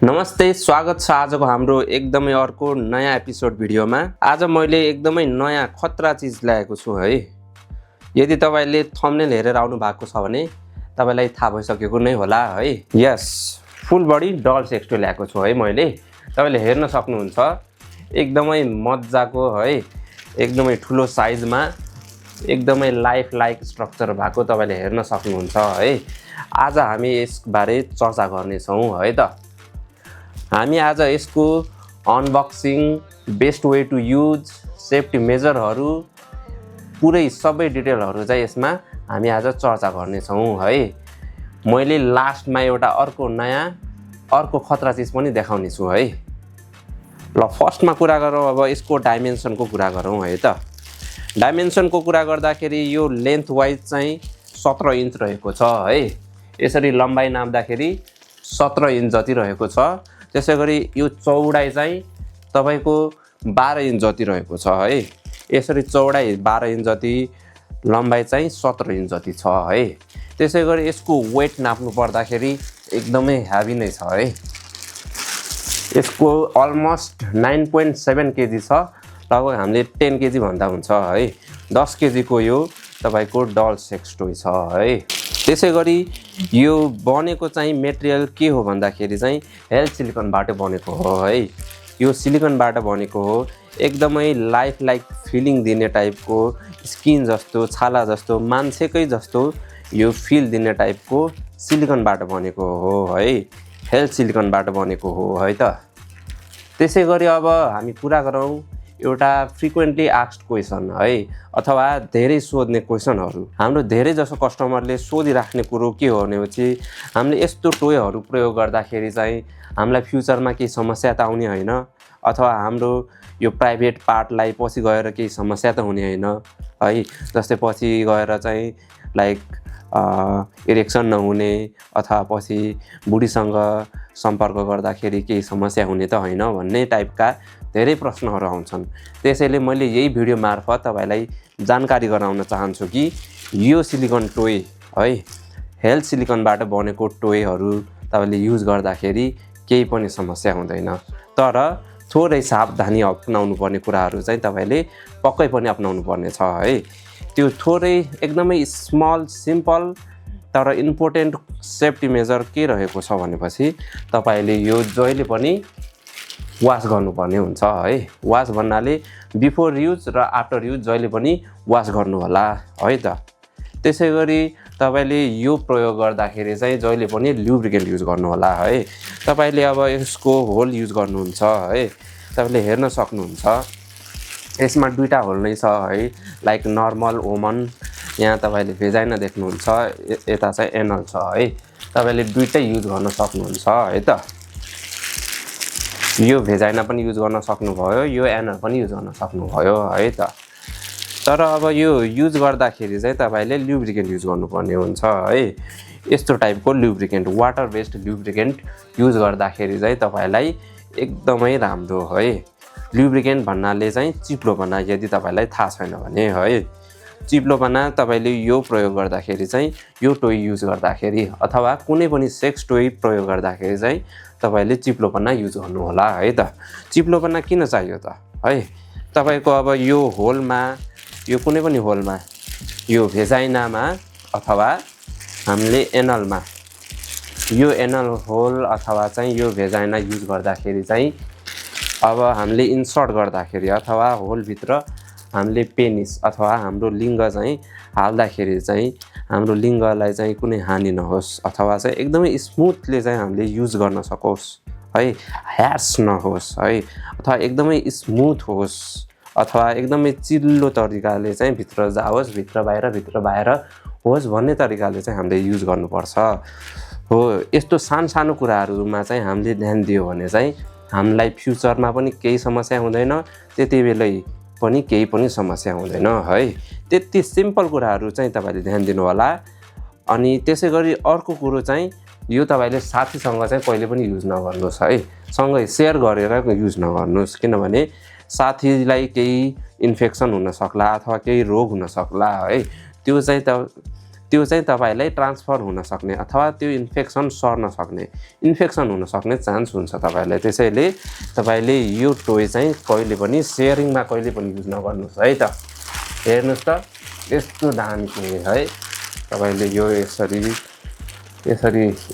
नमस्ते, स्वागत छ आजको हाम्रो एकदमै अर्को नयाँ एपिसोड भिडियोमा। आज मैले एकदमै नयाँ खतरा चीज ल्याएको छु है। यदि तपाईले थम्बनेल हेरेर आउनु भएको छ भने तपाईलाई थाहा भइसकेको नै होला है। यस, फुल बडी डल सेक्स टोय ल्याएको छु है मैले। तपाईले हेर्न सक्नुहुन्छ, एकदमै मज्जाको है, एकदमै ठुलो साइजमा, एकदमै लाइफ लाइक स्ट्रक्चर भएको तपाईले हेर्न सक्नुहुन्छ है। आज हामी यसबारे चर्चा गर्ने छौं है त। हामी आज यसको unboxing, best way to use, safety मेजरहरू, पुरै सबै डिटेलहरू चाहिँ यसमा हामी आज चर्चा गर्ने छौं है। मैले लास्टमा एउटा अर्को खतरा चीज पनि देखाउने छु है। ल फर्स्टमा कुरा गरौँ, अब यसको डाइमेन्सनको कुरा गरौँ है त। डाइमेन्सनको कुरा गर्दाखेरि यो लेन्थ वाइज चाहिँ 17 इन्च रहेको छ है। यसरी लम्बाइ नाप्दाखेरि 17 इन्च जति रहेको छ। त्यसैगरी यो चौडाइ चाहिँ तपाईको 12 इन्च जति रहेको छ है। यसरी चौडाइ 12 इन्च जति, लम्बाइ चाहिँ 17 इन्च जति छ है। त्यसैगरी यसको वेट नाप्नु पर्दाखेरि एकदमै हेभी नै छ है। यसको अलमोस्ट 9.7 केजी छ। लगभग हामीले 10 केजी भन्दा हुन्छ है। 10 केजी को यो तपाईको डल सेक्स टोय छ है। त्यसैगरी यो बनेको चाहिँ मेटेरियल के हो भन्दाखेरि चाहिँ हेल्थ सिलिकनबाट बनेको हो है। यो सिलिकनबाट बनेको हो। एकदमै लाइफ लाइक फिलिङ दिने टाइपको, स्किन जस्तो, छाला जस्तो, मान्छेकै जस्तो यो फिल दिने टाइपको सिलिकनबाट बनेको हो है। हेल्थ सिलिकनबाट बनेको हो है त। त्यसैगरी अब हामी कुरा गरौँ एउटा फ्रिक्वेन्टली आस्क्ड क्वेसन है, अथवा धेरै सोध्ने क्वेसनहरू। हाम्रो धेरै जसो कस्टमरले सोधिराख्ने कुरो के हो भनेपछि हामीले यस्तो टोयहरू प्रयोग गर्दाखेरि चाहिँ हामीलाई फ्युचरमा केही समस्या त आउने होइन, अथवा हाम्रो यो प्राइभेट पार्टलाई पछि गएर केही समस्या त हुने होइन है। जस्तै पछि गएर चाहिँ लाइक इरेक्सन नहुने, अथवा पछि बुढीसँग सम्पर्क गर्दाखेरि केही समस्या हुने त होइन भन्ने टाइपका धेरै प्रश्नहरू आउँछन्। त्यसैले मैले यही भिडियो मार्फत तपाईलाई जानकारी गराउन चाहन्छु कि यो सिलिकन टोय है, हेल्थ सिलिकनबाट बनेको टोयहरू तपाईले युज गर्दाखेरि केही पनि समस्या हुँदैन। तर थोरै सावधानी अपनाउनु पर्ने कुराहरू चाहिँ तपाईले पक्कै पनि अपनाउनु पर्ने छ है। त्यो थोरै एकदमै स्मल, सिम्पल तर इम्पोर्टेन्ट सेफ्टी मेजर के रहेको छ भनेपछि तपाईले यो जहिले पनि वास गर्नुपर्ने हुन्छ है। वास भन्नाले बिफोर युज र आफ्टर युज जहिले पनि वास गर्नु होला है त। त्यसैगरी तपाईले यो प्रयोग गर्दाखेरि चाहिँ जहिले पनि ल्युब्रिकेन्ट युज गर्नु होला है। तपाईले अब यसको होल युज गर्नुहुन्छ है। तपाईले हेर्न सक्नुहुन्छ यसमा दुईटा होल नै छ है। लाइक नर्मल वुमन, यहाँ तपाईले भेजाइना देख्नुहुन्छ, यता चाहिँ एनल छ है। तपाईले दुईटै युज गर्न सक्नुहुन्छ है त। यो भेजाइना पनि युज गर्न सक्नुभयो, यो एनल पनि युज गर्न सक्नुभयो है त। तर अब यो युज गर्दाखेरि चाहिँ तपाईले ल्युब्रिकेन्ट युज गर्नुपर्ने हुन्छ है। यस्तो टाइपको ल्युब्रिकेन्ट, वाटर बेस्ड ल्युब्रिकेन्ट युज गर्दाखेरि चाहिँ तपाईलाई एकदमै राम्रो है। ल्युब्रिकेन्ट भन्नाले चाहिँ चिप्लोपना, यदि तपाईलाई थाहा छैन भने है। चिप्लोपना तपाईले यो प्रयोग गर्दाखेरि चाहिँ, यो टोय युज गर्दाखेरि अथवा कुनै पनि सेक्स टोय प्रयोग गर्दाखेरि चाहिँ तपाईले चिप्लोपना युज गर्नु होला है त। चिप्लोपना किन चाहियो त है। तपाईको अब यो होलमा, यो कुनै पनि होलमा, यो भेजाइनामा अथवा हामीले एनलमा, यो एनल होल अथवा चाहिँ यो भेजाइना युज गर्दाखेरि चाहिँ अब हामीले इन्सर्ट गर्दाखेरि अथवा होलभित्र हामीले पेनिस अथवा हाम्रो लिङ्ग चाहिँ हाल्दाखेरि चाहिँ हाम्रो लिङ्गलाई चाहिँ कुनै हानि नहोस्, अथवा चाहिँ एकदमै स्मुथले चाहिँ हामीले युज गर्न सकोस् है। ह्यार्स नहोस् है, अथवा एकदमै स्मुथ होस्, अथवा एकदमै चिल्लो तरिकाले चाहिँ भित्र जाओस्, भित्र बाहिर होस् भन्ने तरिकाले चाहिँ हामीले युज गर्नुपर्छ हो। यस्तो सानो कुराहरूमा चाहिँ हामीले ध्यान दियो भने चाहिँ हामीलाई फ्युचरमा पनि केही समस्या हुँदैन, त्यति बेलै पनि केही पनि समस्या हुँदैन है। त्यति सिम्पल कुराहरू चाहिँ तपाईले ध्यान दिनु होला। अनि त्यसैगरी अर्को कुरो चाहिँ यो तपाईले साथीसँग चाहिँ कहिले पनि युज नगर्नुहोस् है। सँगै सेयर गरेर युज नगर्नुहोस्, किनभने साथीलाई केही इन्फेक्सन हुन सक्ला अथवा केही रोग हुन सक्ला है। त्यो त्यो चाहिँ तपाईलाई ट्रान्सफर हुन सक्ने अथवा त्यो इन्फेक्सन सर्न सक्ने इन्फेक्सन हुन सक्ने चान्स हुन्छ तपाईलाई। त्यसैले तपाईले यो टोय चाहिँ कहिले पनि शेयरिङमा कहिले पनि युज नगर्नुस् है त। हेर्नुस् त यस्तो दामी टोय है। तपाईले यो यसरी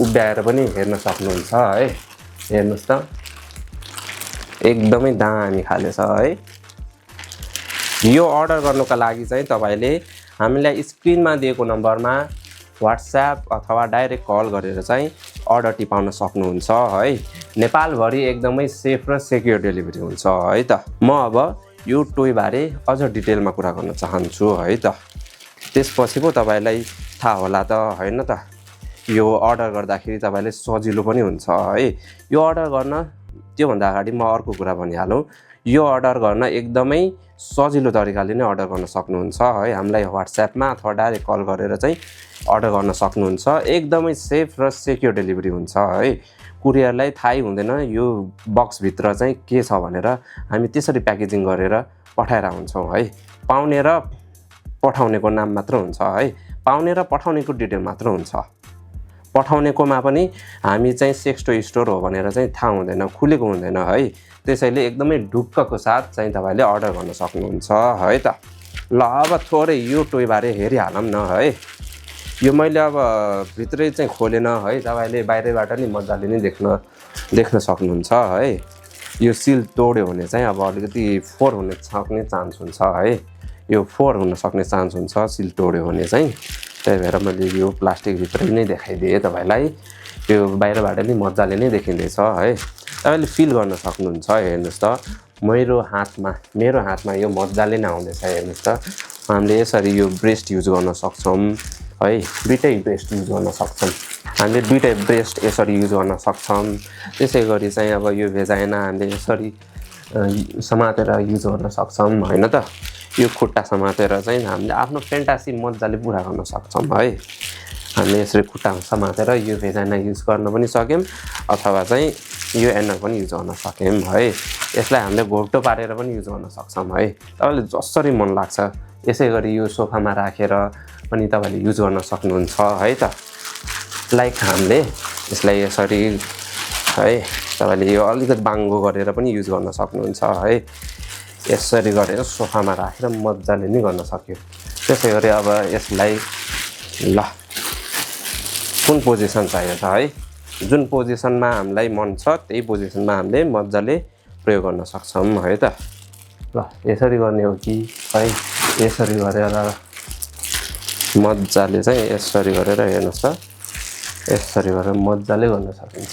उभ्याएर पनि हेर्न सक्नुहुन्छ है। हेर्नुस् त एकदमै दामी खाले छ है। यो अर्डर गर्नुको लागि चाहिँ तपाईले हामीलाई स्क्रिनमा दिएको नम्बरमा WhatsApp अथवा डाइरेक्ट कल गरेर चाहिँ अर्डर टिपाउन सक्नुहुन्छ है। नेपालभरि एकदमै सेफ र सेक्युर डेलिभरी हुन्छ है त। म अब यो टोय बारे अझ डिटेलमा कुरा गर्न चाहन्छु है त। त्यसपछि पो तपाईलाई थाहा होला त हैन त। यो अर्डर गर्दाखेरि तपाईले सजिलो पनि हुन्छ है। यो अर्डर गर्न त्योभन्दा अगाडि म अर्को कुरा भनिहालौँ। यो अर्डर गर्न एकदमै सजिलो तरिकाले नै अर्डर गर्न सक्नुहुन्छ है। हामीलाई WhatsAppमा अथवा डाइरेक्ट कल गरेर चाहिँ अर्डर गर्न सक्नुहुन्छ। एकदमै सेफ र सेक्युर डेलिभरी हुन्छ है। कुरियरलाई थाहै हुँदैन यो बक्सभित्र चाहिँ के छ भनेर। हामी त्यसरी प्याकेजिङ गरेर पठाएर हुन्छौँ है। पाउने र पठाउनेको नाम मात्र हुन्छ है। पाउने र पठाउनेको डिटेल मात्र हुन्छ। पठाउनेकोमा पनि हामी चाहिँ सेक्स टोय स्टोर हो भनेर चाहिँ थाहा हुँदैन, खुलेको हुँदैन है। त्यसैले एकदमै ढुक्कको साथ चाहिँ तपाईले अर्डर गर्न सक्नुहुन्छ है त। ल अब थोरै यो टोय बारे हेरिहालौँ न है। यो मैले अब भित्रै चाहिँ खोलेन है। तपाईले बाहिरबाट नि मजाले नै देख्न सक्नुहुन्छ है। यो सिल तोड्यो भने चाहिँ अब अलिकति फोर हुन सक्ने चान्स हुन्छ है। यो फोर हुन सक्ने चान्स हुन्छ सिल तोड्यो भने चाहिँ। त्यही भएर मैले यो प्लास्टिक भित्रै नै देखाइदिएँ तपाईलाई। यो बाहिरबाट नि मजाले नै देखिँदैछ है। तपाईले फिल गर्न सक्नुहुन्छ। हेर्नुस् त मेरो हातमा यो मजाले नै आउँदैछ। हेर्नुस् त हामीले यसरी यो ब्रेस्ट युज गर्न सक्छौँ है। दुईटै ब्रेस्ट युज गर्न सक्छौँ। हामीले दुईटै ब्रेस्ट यसरी युज गर्न सक्छौँ। त्यसै गरी चाहिँ अब यो भेजाइना हामीले यसरी समातेर युज गर्न सक्छौँ हैन त। यो खुट्टा समातेर चाहिँ हामीले आफ्नो फ्यान्टासी मजाले पुरा गर्न सक्छौँ है। हामीले यसरी खुट्टा समातेर यो भेजाइना युज गर्न पनि सक्यौँ अथवा चाहिँ यो एनर पनि युज गर्न सक्यौँ है। यसलाई हामीले घोप्टो पारेर पनि युज गर्न सक्छौँ है। तपाईँले जसरी मन लाग्छ यसै गरी यो सोफामा राखेर पनि तपाईँले युज गर्न सक्नुहुन्छ है त। लाइक हामीले यसलाई यसरी है तपाईँले यो अलिकति बाङ्गो गरेर पनि युज गर्न सक्नुहुन्छ है। यसरी गरेर सोफामा राखेर मजाले नै गर्न सक्यो। त्यसै गरी अब यसलाई ल कुन पोजिसन चाहियो त है। जुन पोजिसनमा हामीलाई मन छ त्यही पोजिसनमा हामीले मजाले प्रयोग गर्न सक्छौँ है त। ल यसरी गर्ने हो कि है यसरी गरेर मजाले चाहिँ यसरी गरेर हेर्नुहोस् त यसरी गरेर मजाले गर्न सकिन्छ।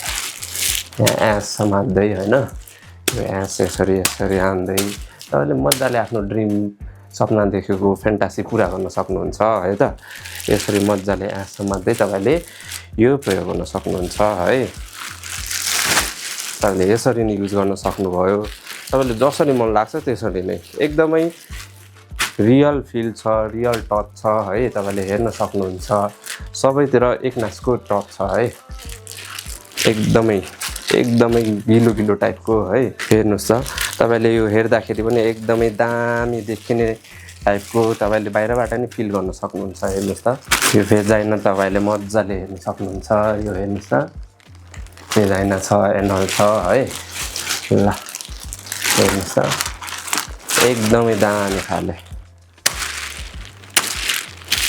यहाँ एस समात्दै हैन यो एस यसरी हान्दै तपाईले मजाले आफ्नो ड्रिम सपना देखेको फ्यान्टासी पुरा गर्न सक्नुहुन्छ है त। यसरी मजाले एस समात्दै तपाईले यो प्रयोग गर्न सक्नुहुन्छ है। तपाईले यसरी नै युज गर्न सक्नुभयो। तपाईले जसरी मन लाग्छ त्यसरी नै एकदमै रियल फिल छ, रियल टच छ है। तपाईले हेर्न सक्नुहुन्छ सबैतिर एक नासको टच छ है। एकदमै गिलो टाइपको है। हेर्नुस् त तपाईले यो हेर्दाखेरि पनि एकदमै दामी देखिने टाइपको तपाईले बाहिरबाट नि फिल गर्न सक्नुहुन्छ। हेर्नुस् त यो भेजाइना तपाईले मजाले हेर्न सक्नुहुन्छ। यो हेर्नुस् त भेजाइना छ, एनल छ है। ल हेर्नुस् त एकदमै दामी खाले।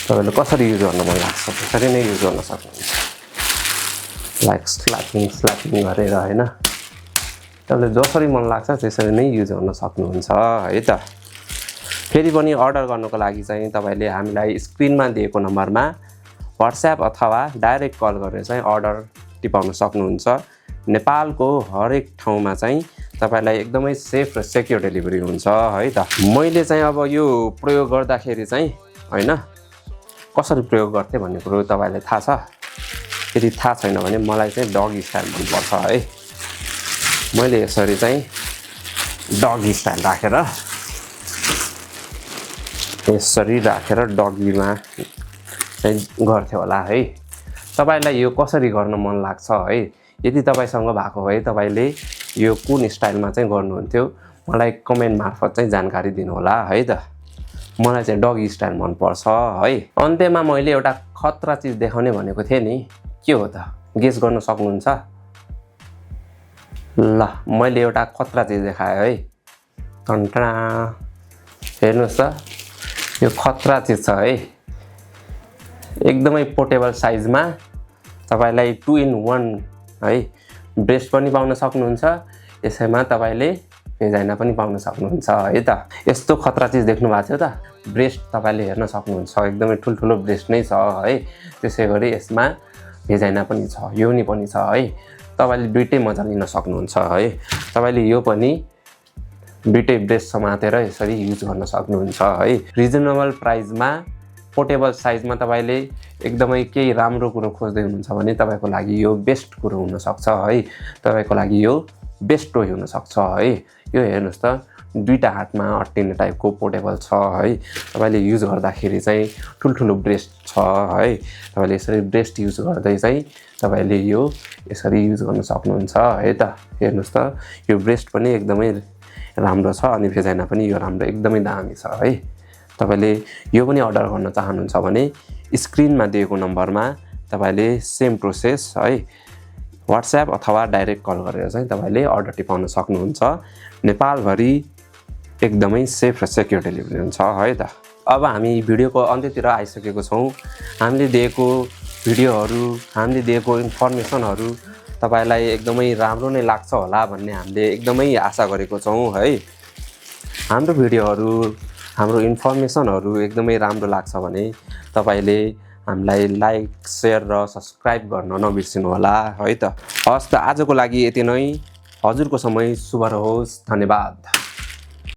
तपाईले कसरी युज गर्न मन लाग्छ त्यसरी नै युज गर्न सक्नुहुन्छ। लाइक स्ल्यापिङ गरेर हैन। तपाईले जसरी मन लाग्छ त्यसरी नै युज गर्न सक्नुहुन्छ है त। फेरि पनि अर्डर गर्नको लागि चाहिँ तपाईले हामीलाई स्क्रिनमा दिएको नम्बरमा WhatsApp अथवा डाइरेक्ट कल गरेर चाहिँ अर्डर टिपाउन सक्नुहुन्छ। नेपालको हरेक ठाउँमा चाहिँ तपाईलाई एकदमै सेफ र सेक्युर डेलिभरी हुन्छ है त। मैले चाहिँ अब यो प्रयोग गर्दाखेरि चाहिँ हैन कसरी प्रयोग गर्थे भन्ने कुरो तपाईलाई थाहा छ। यदि थाहा छैन भने मलाई चाहिँ डगी स्टाइल मनपर्छ है। मैले यसरी चाहिँ डगी स्टाइल राखेर यसरी राखेर डगीमा चाहिँ गर्थ्यो होला है। तपाईलाई यो कसरी गर्न मन लाग्छ है। यदि तपाईसँग भएको भए तपाईले यो कुन स्टाइलमा चाहिँ गर्नुहुन्थ्यो मलाई कमेन्ट मार्फत चाहिँ जानकारी दिनु होला है त। मलाई चाहिँ डगी स्टाइल मन पर्छ है। अन्त्यमा मैले एउटा खतरा चिज देखाउने भनेको थिएँ नि, के हो त? गेस गर्न सक्नुहुन्छ? ल मैले एउटा खतरा चिज देखाएँ है। टन्टना हेर्नुहोस् त, यो खतरा चिज छ है। एकदमै पोर्टेबल साइजमा तपाईलाई 2 in 1 है ब्रेस्ट पनि पाउन सक्नुहुन्छ। यसैमा तपाईले भेजाइना पनि पाउन सक्नुहुन्छ है त। यस्तो खतरा चिज देख्नु भएको थियो त? ब्रेस्ट तपाईले हेर्न सक्नुहुन्छ, एकदमै ठुलठुलो ब्रेस्ट नै छ है। त्यसैगरी यसमा भेजाइना पनि छ, योनी पनि छ है। तपाईले दुईटै मजा लिन सक्नुहुन्छ है। तपाईले यो पनि दुईटै ब्रेस्ट समातेर यसरी युज गर्न सक्नुहुन्छ है। रिजनेबल प्राइसमा पोर्टेबल साइजमा तपाईले एकदमै केही राम्रो कुरो खोज्दै हुनुहुन्छ भने तपाईको लागि यो बेस्ट कुरो हुन सक्छ है। तपाईको लागि यो बेस्ट टोय हुन सक्छ है। यो हेर्नुस् त, दुईटा हातमा अट्टिने टाइपको पोर्टेबल छ है। तपाईले युज गर्दाखेरि चाहिँ ठुलठुलो ब्रेस्ट छ है। तपाईले यसरी ब्रेस्ट युज गर्दै चाहिँ तपाईले यो यसरी युज गर्न सक्नुहुन्छ है त। हेर्नुस् त, यो ब्रेस्ट पनि एकदमै राम्रो छ अनि भेजाइना पनि यो राम्रो एकदमै दामी छ है। तपाईले यो पनि अर्डर गर्न चाहनुहुन्छ भने स्क्रिनमा दिएको नम्बरमा तपाईले सेम प्रोसेस है WhatsApp अथवा डाइरेक्ट कल गरेर चाहिँ तपाईले अर्डर टिपाउन सक्नुहुन्छ। नेपालभरि एकदमै सेफ र सेक्युर डेलिभरी हुन्छ है त। अब हामी भिडियोको अन्त्यतिर आइसकेको छौँ। हामीले दिएको भिडियोहरू, हामीले दिएको इन्फर्मेसनहरू तपाईलाई एकदमै राम्रो नै लाग्छ होला भन्ने हामीले एकदमै आशा गरेको छौँ है। हाम्रो भिडियोहरू, हाम्रो इन्फर्मेसनहरू एकदमै राम्रो लाग्छ भने तपाईले हामीलाई लाइक, शेयर र सब्स्क्राइब गर्न नबिर्सिनु होला है त। हस् त, आजको लागि यति नै। हजुरको समय शुभ रहोस्। धन्यवाद।